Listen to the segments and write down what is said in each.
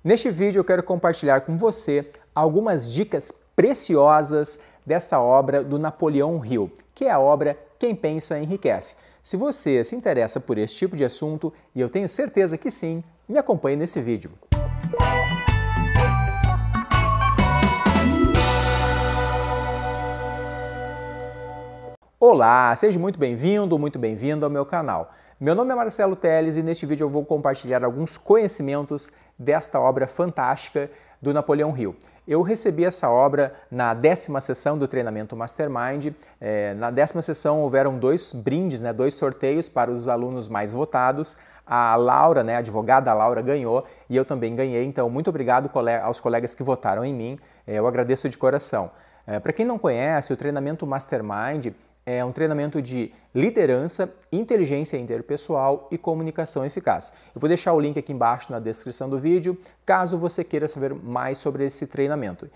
Neste vídeo eu quero compartilhar com você algumas dicas preciosas dessa obra do Napoleão Hill, que é a obra Quem Pensa Enriquece. Se você se interessa por esse tipo de assunto, e eu tenho certeza que sim, me acompanhe nesse vídeo. Olá, seja muito bem-vindo ao meu canal. Meu nome é Marcelo Teles e neste vídeo eu vou compartilhar alguns conhecimentos desta obra fantástica do Napoleão Hill. Eu recebi essa obra na 10ª sessão do treinamento Mastermind. Na 10ª sessão houveram dois brindes, dois sorteios para os alunos mais votados. A Laura, a advogada Laura, ganhou e eu também ganhei. Então, muito obrigado aos colegas que votaram em mim. Eu agradeço de coração. Para quem não conhece, o treinamento Mastermind é um treinamento de liderança, inteligência interpessoal e comunicação eficaz. Eu vou deixar o link aqui embaixo na descrição do vídeo, caso você queira saber mais sobre esse treinamento.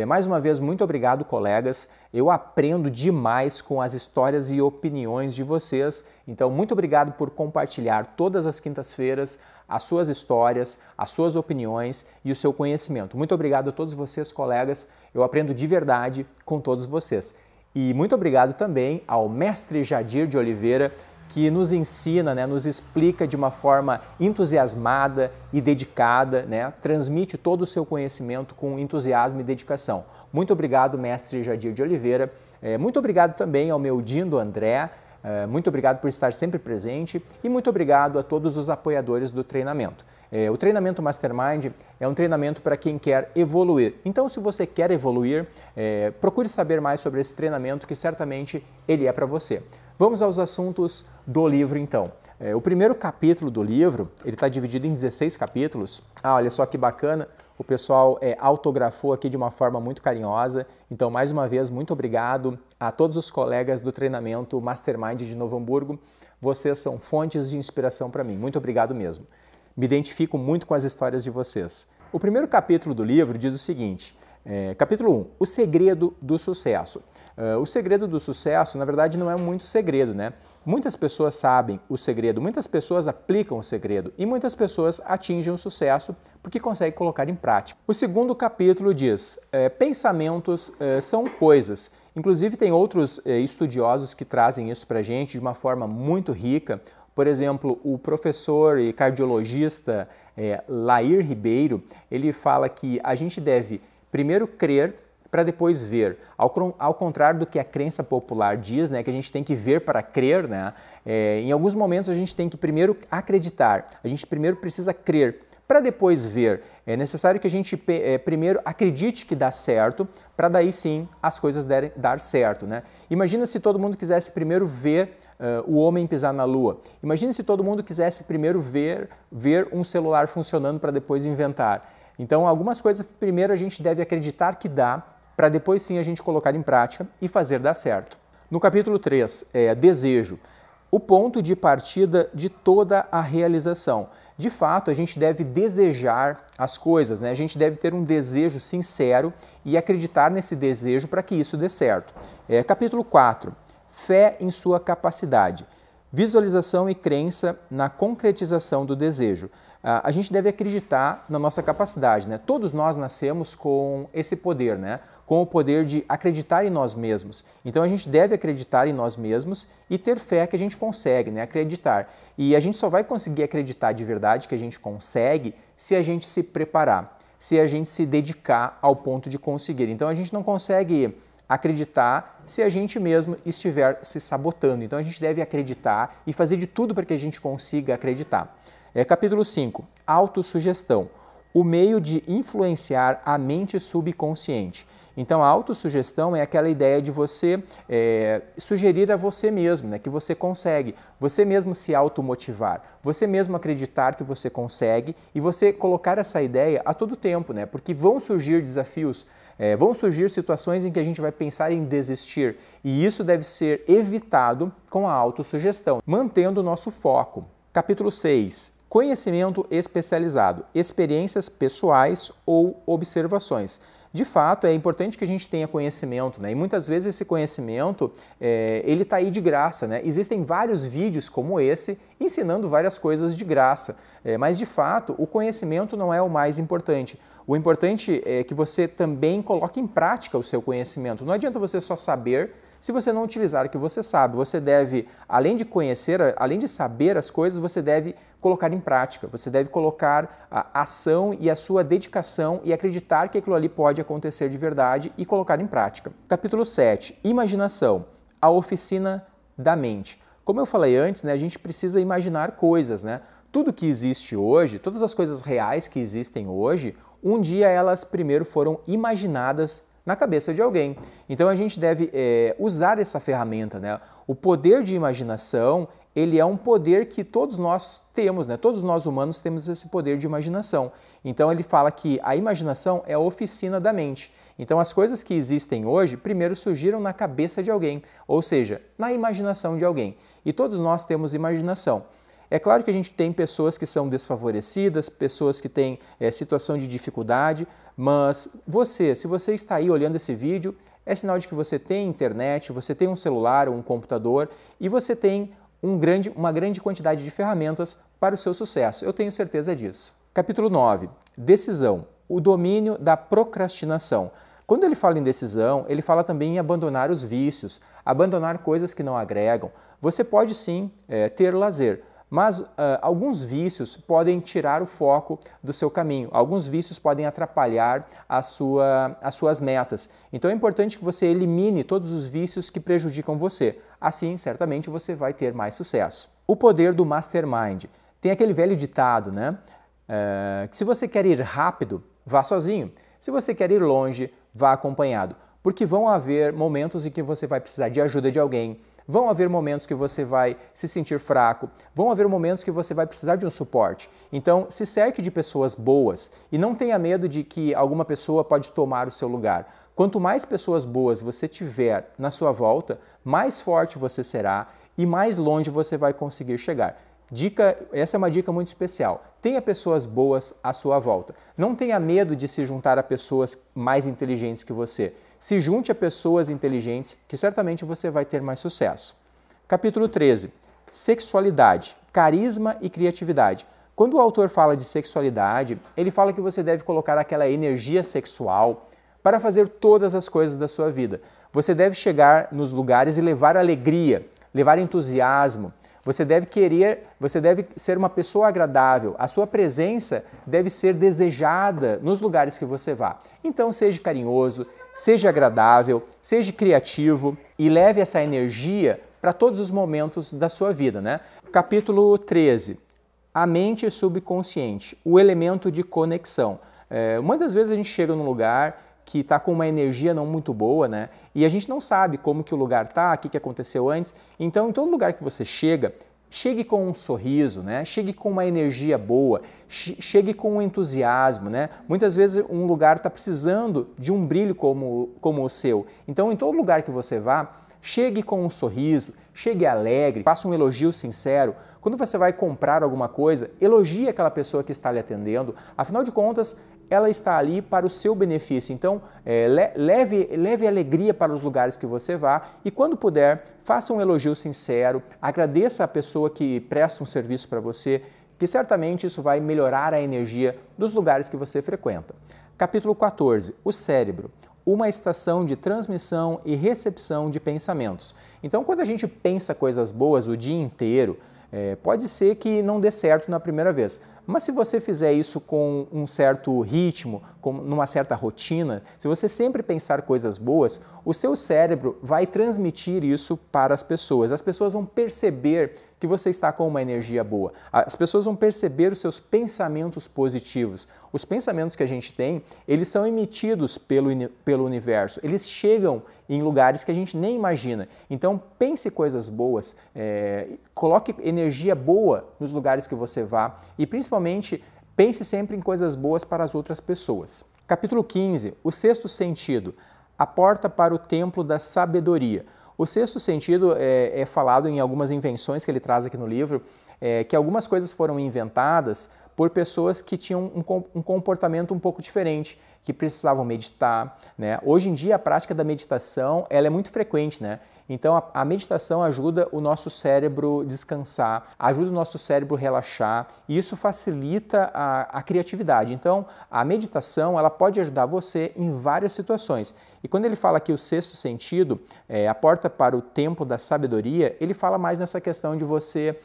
Mais uma vez, muito obrigado, colegas. Eu aprendo demais com as histórias e opiniões de vocês. Então, muito obrigado por compartilhar todas as quintas-feiras as suas histórias, as suas opiniões e o seu conhecimento. Muito obrigado a todos vocês, colegas. Eu aprendo de verdade com todos vocês. E muito obrigado também ao mestre Jadir de Oliveira, que nos ensina, nos explica de uma forma entusiasmada e dedicada, transmite todo o seu conhecimento com entusiasmo e dedicação. Muito obrigado, mestre Jadir de Oliveira. Muito obrigado também ao meu Dindo André. Muito obrigado por estar sempre presente e muito obrigado a todos os apoiadores do treinamento. O treinamento Mastermind é um treinamento para quem quer evoluir. Então, se você quer evoluir, procure saber mais sobre esse treinamento, que certamente ele é para você. Vamos aos assuntos do livro, então. O primeiro capítulo do livro, ele está dividido em 16 capítulos. Olha só que bacana, o pessoal autografou aqui de uma forma muito carinhosa. Então, mais uma vez, muito obrigado a todos os colegas do treinamento Mastermind de Novo Hamburgo. Vocês são fontes de inspiração para mim. Muito obrigado mesmo. Me identifico muito com as histórias de vocês. O primeiro capítulo do livro diz o seguinte, capítulo 1, o segredo do sucesso. O segredo do sucesso, na verdade, não é muito segredo, Muitas pessoas sabem o segredo, muitas pessoas aplicam o segredo e muitas pessoas atingem o sucesso porque conseguem colocar em prática. O segundo capítulo diz, pensamentos são coisas. Inclusive, tem outros estudiosos que trazem isso para a gente de uma forma muito rica. Por exemplo, o professor e cardiologista Lair Ribeiro, ele fala que a gente deve primeiro crer para depois ver. Ao contrário do que a crença popular diz, que a gente tem que ver para crer, em alguns momentos a gente tem que primeiro acreditar, a gente primeiro precisa crer para depois ver. É necessário que a gente primeiro acredite que dá certo, para daí sim as coisas dar certo. Imagina se todo mundo quisesse primeiro ver o homem pisar na Lua. Imagine se todo mundo quisesse primeiro ver um celular funcionando para depois inventar. Então, algumas coisas primeiro a gente deve acreditar que dá, para depois sim a gente colocar em prática e fazer dar certo. No capítulo 3, desejo, o ponto de partida de toda a realização. De fato, a gente deve desejar as coisas, A gente deve ter um desejo sincero e acreditar nesse desejo para que isso dê certo. Capítulo 4. Fé em sua capacidade, visualização e crença na concretização do desejo. A gente deve acreditar na nossa capacidade, Todos nós nascemos com esse poder, Com o poder de acreditar em nós mesmos. Então a gente deve acreditar em nós mesmos e ter fé que a gente consegue, acreditar. E a gente só vai conseguir acreditar de verdade que a gente consegue se a gente se preparar, se a gente se dedicar ao ponto de conseguir. Então a gente não consegue acreditar se a gente mesmo estiver se sabotando. Então a gente deve acreditar e fazer de tudo para que a gente consiga acreditar. Capítulo 5, autossugestão, o meio de influenciar a mente subconsciente. Então a autossugestão é aquela ideia de você sugerir a você mesmo, que você consegue, você mesmo se automotivar, você mesmo acreditar que você consegue e você colocar essa ideia a todo tempo, porque vão surgir desafios, vão surgir situações em que a gente vai pensar em desistir e isso deve ser evitado com a autossugestão, mantendo o nosso foco. Capítulo 6. Conhecimento especializado, experiências pessoais ou observações. De fato, é importante que a gente tenha conhecimento, né? E muitas vezes esse conhecimento, ele está aí de graça, né? Existem vários vídeos como esse, ensinando várias coisas de graça, mas de fato, o conhecimento não é o mais importante. O importante é que você também coloque em prática o seu conhecimento. Não adianta você só saber se você não utilizar o que você sabe. Você deve, além de conhecer, além de saber as coisas, você deve colocar em prática. Você deve colocar a ação e a sua dedicação e acreditar que aquilo ali pode acontecer de verdade e colocar em prática. Capítulo 7. Imaginação. A oficina da mente. Como eu falei antes, né, a gente precisa imaginar coisas, né? Tudo que existe hoje, todas as coisas reais que existem hoje, um dia elas primeiro foram imaginadas na cabeça de alguém. Então a gente deve usar essa ferramenta, né? O poder de imaginação, ele é um poder que todos nós temos, né? Todos nós humanos temos esse poder de imaginação. Então ele fala que a imaginação é a oficina da mente. Então as coisas que existem hoje primeiro surgiram na cabeça de alguém, ou seja, na imaginação de alguém. E todos nós temos imaginação. É claro que a gente tem pessoas que são desfavorecidas, pessoas que têm situação de dificuldade, mas se você está aí olhando esse vídeo, é sinal de que você tem internet, você tem um celular, um computador e você tem uma grande quantidade de ferramentas para o seu sucesso. Eu tenho certeza disso. Capítulo 9. Decisão. O domínio da procrastinação. Quando ele fala em decisão, ele fala também em abandonar os vícios, abandonar coisas que não agregam. Você pode sim ter lazer, mas alguns vícios podem tirar o foco do seu caminho, alguns vícios podem atrapalhar as suas metas. Então é importante que você elimine todos os vícios que prejudicam você. Assim, certamente, você vai ter mais sucesso. O poder do mastermind. Tem aquele velho ditado, né? Que se você quer ir rápido, vá sozinho. Se você quer ir longe, vá acompanhado. Porque vão haver momentos em que você vai precisar de ajuda de alguém. Vão haver momentos que você vai se sentir fraco, vão haver momentos que você vai precisar de um suporte. Então, se cerque de pessoas boas e não tenha medo de que alguma pessoa pode tomar o seu lugar. Quanto mais pessoas boas você tiver na sua volta, mais forte você será e mais longe você vai conseguir chegar. Essa é uma dica muito especial. Tenha pessoas boas à sua volta. Não tenha medo de se juntar a pessoas mais inteligentes que você. Se junte a pessoas inteligentes que certamente você vai ter mais sucesso. Capítulo 13. Sexualidade, carisma e criatividade. Quando o autor fala de sexualidade, ele fala que você deve colocar aquela energia sexual para fazer todas as coisas da sua vida. Você deve chegar nos lugares e levar alegria, levar entusiasmo. Você deve ser uma pessoa agradável. A sua presença deve ser desejada nos lugares que você vá. Então seja carinhoso, seja agradável, seja criativo e leve essa energia para todos os momentos da sua vida, né? Capítulo 13. A mente subconsciente, o elemento de conexão. Muitas vezes a gente chega num lugar que está com uma energia não muito boa, né? E a gente não sabe como que o lugar está, o que aconteceu antes. Então, em todo lugar que você chega, chegue com um sorriso, né? Chegue com uma energia boa, chegue com um entusiasmo, né? Muitas vezes um lugar está precisando de um brilho como o seu. Então, em todo lugar que você vá, chegue com um sorriso, chegue alegre, faça um elogio sincero. Quando você vai comprar alguma coisa, elogie aquela pessoa que está lhe atendendo. Afinal de contas, ela está ali para o seu benefício. Então, leve alegria para os lugares que você vá e, quando puder, faça um elogio sincero, agradeça a pessoa que presta um serviço para você, que certamente isso vai melhorar a energia dos lugares que você frequenta. Capítulo 14. O cérebro. Uma estação de transmissão e recepção de pensamentos. Então, quando a gente pensa coisas boas o dia inteiro, pode ser que não dê certo na primeira vez. Mas se você fizer isso com um certo ritmo, numa certa rotina, se você sempre pensar coisas boas, o seu cérebro vai transmitir isso para as pessoas. As pessoas vão perceber que você está com uma energia boa. As pessoas vão perceber os seus pensamentos positivos. Os pensamentos que a gente tem, eles são emitidos pelo universo. Eles chegam em lugares que a gente nem imagina. Então, pense coisas boas, coloque energia boa nos lugares que você vá e, principalmente, pense sempre em coisas boas para as outras pessoas. Capítulo 15. O sexto sentido. A porta para o templo da sabedoria. O sexto sentido é falado em algumas invenções que ele traz aqui no livro, que algumas coisas foram inventadas por pessoas que tinham um comportamento um pouco diferente, que precisavam meditar, né? Hoje em dia a prática da meditação ela é muito frequente, né? Então a meditação ajuda o nosso cérebro descansar, ajuda o nosso cérebro relaxar e isso facilita a criatividade. Então a meditação ela pode ajudar você em várias situações. E quando ele fala aqui o sexto sentido, a porta para o templo da sabedoria, ele fala mais nessa questão de você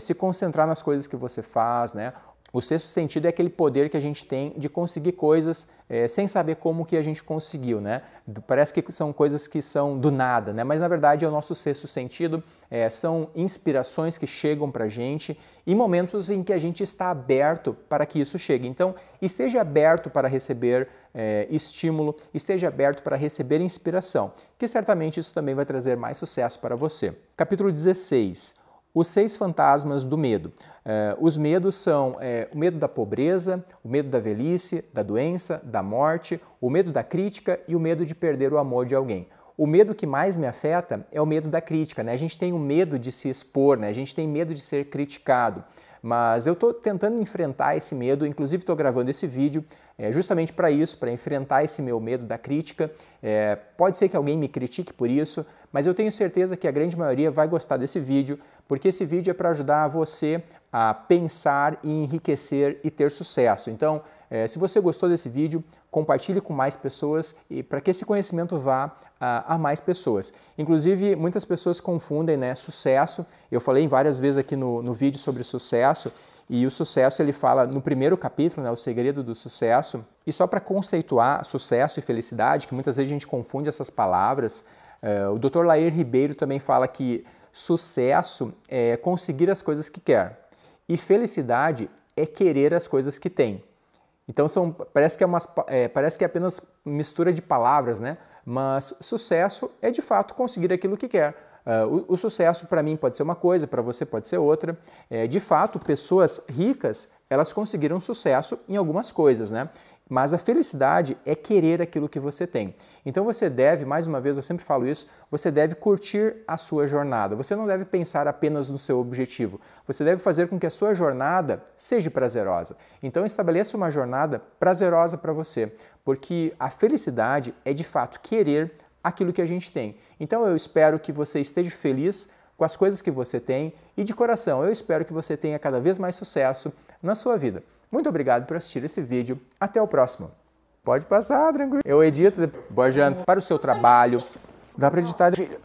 se concentrar nas coisas que você faz, né? O sexto sentido é aquele poder que a gente tem de conseguir coisas sem saber como que a gente conseguiu, né? Parece que são coisas que são do nada, né? Mas na verdade é o nosso sexto sentido, são inspirações que chegam para a gente em momentos em que a gente está aberto para que isso chegue. Então esteja aberto para receber estímulo, esteja aberto para receber inspiração, que certamente isso também vai trazer mais sucesso para você. Capítulo 16. Os 6 fantasmas do medo. Os medos são o medo da pobreza, o medo da velhice, da doença, da morte, o medo da crítica e o medo de perder o amor de alguém. O medo que mais me afeta é o medo da crítica, né? A gente tem o medo de se expor, né? A gente tem medo de ser criticado. Mas eu estou tentando enfrentar esse medo, inclusive estou gravando esse vídeo justamente para isso, para enfrentar esse meu medo da crítica. Pode ser que alguém me critique por isso, mas eu tenho certeza que a grande maioria vai gostar desse vídeo, porque esse vídeo é para ajudar você a pensar e enriquecer e ter sucesso. Então, se você gostou desse vídeo, compartilhe com mais pessoas e para que esse conhecimento vá a mais pessoas. Inclusive, muitas pessoas confundem, né, sucesso. Eu falei várias vezes aqui no vídeo sobre sucesso e o sucesso ele fala no primeiro capítulo, né, o segredo do sucesso. E só para conceituar sucesso e felicidade, que muitas vezes a gente confunde essas palavras, o Dr. Laer Ribeiro também fala que sucesso é conseguir as coisas que quer e felicidade é querer as coisas que tem. Então parece que é apenas mistura de palavras, né? Mas sucesso é de fato conseguir aquilo que quer. O sucesso para mim pode ser uma coisa, para você pode ser outra. De fato, pessoas ricas, elas conseguiram sucesso em algumas coisas, né? Mas a felicidade é querer aquilo que você tem. Então você deve, mais uma vez eu sempre falo isso, você deve curtir a sua jornada. Você não deve pensar apenas no seu objetivo. Você deve fazer com que a sua jornada seja prazerosa. Então estabeleça uma jornada prazerosa para você, porque a felicidade é de fato querer aquilo que a gente tem. Então eu espero que você esteja feliz com as coisas que você tem e de coração eu espero que você tenha cada vez mais sucesso na sua vida. Muito obrigado por assistir esse vídeo. Até o próximo. Pode passar, tranquilo. Eu edito, boa janta para o seu trabalho. Dá para editar, filho.